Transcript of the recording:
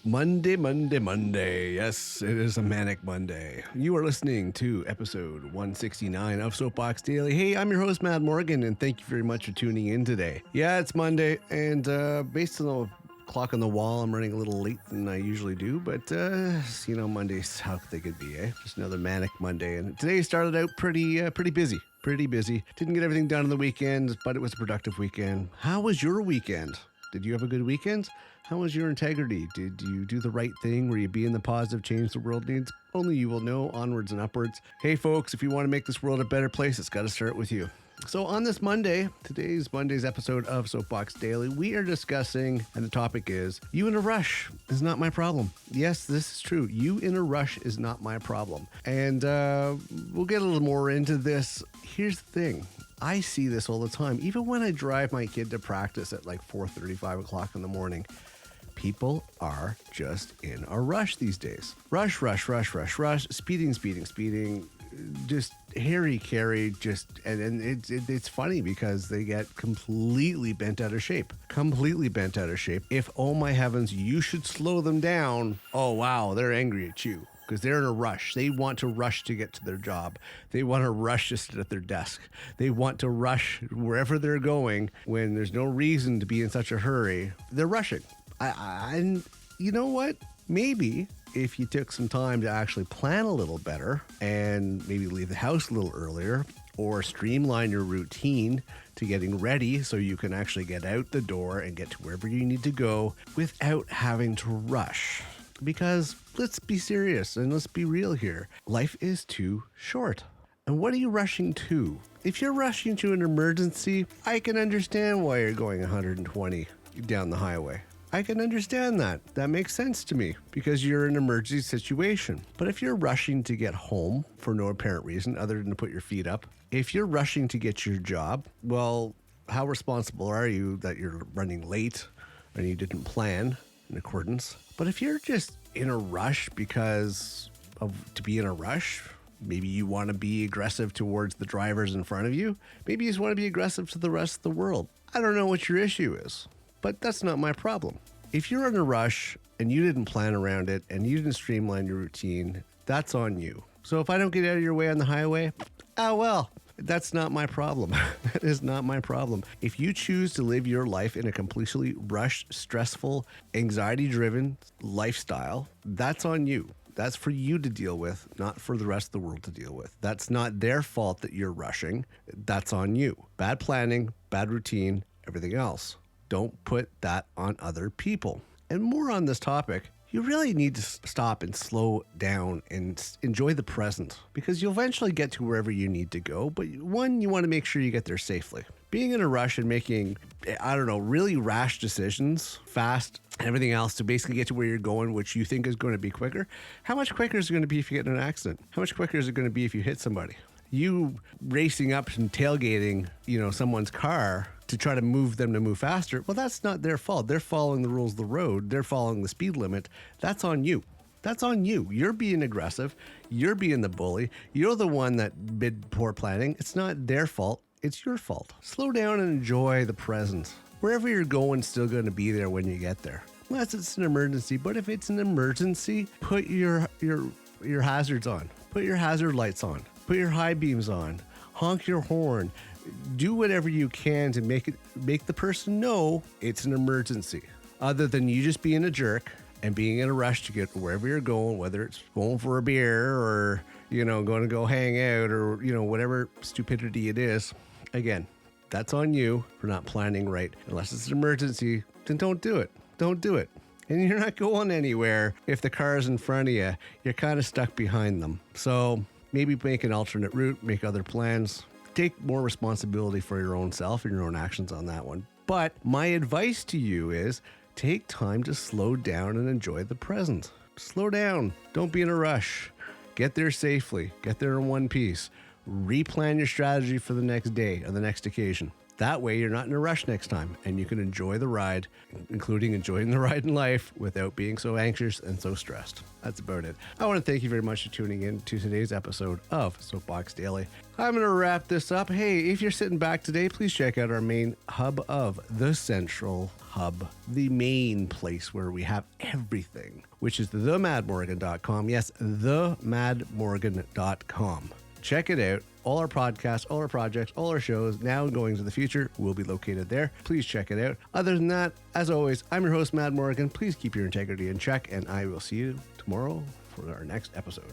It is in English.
Monday, Monday, Monday. Yes, it is a manic Monday. You are listening to episode 169 of Soapbox Daily. Hey, I'm your host, Matt Morgan, and thank you very much for tuning in today. Yeah, it's Monday, and based on the clock on the wall, I'm running a little late than I usually do, but, Mondays, how they could be, eh? Just another manic Monday, and today started out pretty busy. Pretty busy. Didn't get everything done on the weekend, but it was a productive weekend. How was your weekend? Did you have a good weekend? How was your integrity? Did you do the right thing? Were you being the positive change the world needs? Only you will know. Onwards and upwards. Hey, folks, if you want to make this world a better place, it's got to start with you. So on this Monday, today's Monday's episode of Soapbox Daily, we are discussing, and the topic is, you in a rush is not my problem. Yes, this is true. You in a rush is not my problem. And we'll get a little more into this. Here's the thing. I see this all the time. Even when I drive my kid to practice at like 4:30, 5 o'clock in the morning, people are just in a rush these days. Rush, speeding, just harry-carry, and it's funny because they get completely bent out of shape. If, oh my heavens, you should slow them down, oh wow, they're angry at you. Because they're in a rush. They want to rush to get to their job. They want to rush to sit at their desk. They want to rush wherever they're going when there's no reason to be in such a hurry. They're rushing. And you know what? Maybe if you took some time to actually plan a little better and maybe leave the house a little earlier or streamline your routine to getting ready so you can actually get out the door and get to wherever you need to go without having to rush. Because let's be serious and let's be real here. Life is too short. And what are you rushing to? If you're rushing to an emergency, I can understand why you're going 120 down the highway. I can understand that. That makes sense to me because you're in an emergency situation. But if you're rushing to get home for no apparent reason other than to put your feet up, if you're rushing to get your job, well, how responsible are you that you're running late and you didn't plan in accordance? But if you're just in a rush to be in a rush, maybe you want to be aggressive towards the drivers in front of you. Maybe you just want to be aggressive to the rest of the world. I don't know what your issue is, but that's not my problem. If you're in a rush and you didn't plan around it and you didn't streamline your routine, that's on you. So if I don't get out of your way on the highway, that's not my problem. That is not my problem. If you choose to live your life in a completely rushed, stressful, anxiety-driven lifestyle, that's on you. That's for you to deal with, not for the rest of the world to deal with. That's not their fault that you're rushing. That's on you. Bad planning, bad routine, everything else. Don't put that on other people. And more on this topic, you really need to stop and slow down and enjoy the present because you'll eventually get to wherever you need to go. But one, you want to make sure you get there safely. Being in a rush and making, really rash decisions fast and everything else to basically get to where you're going, which you think is going to be quicker. How much quicker is it going to be if you get in an accident? How much quicker is it going to be if you hit somebody? You racing up and tailgating, someone's car to try to move them to move faster, well, that's not their fault. They're following the rules of the road. They're following the speed limit. That's on you. That's on you. You're being aggressive. You're being the bully. You're the one that did poor planning. It's not their fault. It's your fault. Slow down and enjoy the present. Wherever you're going, still going to be there when you get there. Unless it's an emergency. But if it's an emergency, put your hazards on. Put your hazard lights on. Put your high beams on. Honk your horn. Do whatever you can to make the person know it's an emergency. Other than you just being a jerk and being in a rush to get wherever you're going, whether it's going for a beer or, going to go hang out or, whatever stupidity it is. Again, that's on you for not planning right. Unless it's an emergency, then don't do it. Don't do it. And you're not going anywhere if the car is in front of you. You're kind of stuck behind them. So maybe make an alternate route, make other plans. Take more responsibility for your own self and your own actions on that one. But my advice to you is take time to slow down and enjoy the present. Slow down. Don't be in a rush. Get there safely. Get there in one piece. Replan your strategy for the next day or the next occasion. That way you're not in a rush next time and you can enjoy the ride, including enjoying the ride in life without being so anxious and so stressed. That's about it. I want to thank you very much for tuning in to today's episode of Soapbox Daily. I'm going to wrap this up. Hey, if you're sitting back today, please check out our main hub of the Central Hub, the main place where we have everything, which is themadmorgan.com. Yes, themadmorgan.com. Check it out. All our podcasts, all our projects, all our shows, now and going to the future, will be located there. Please check it out. Other than that, as always, I'm your host, Mad Morgan. Please keep your integrity in check, and I will see you tomorrow for our next episode.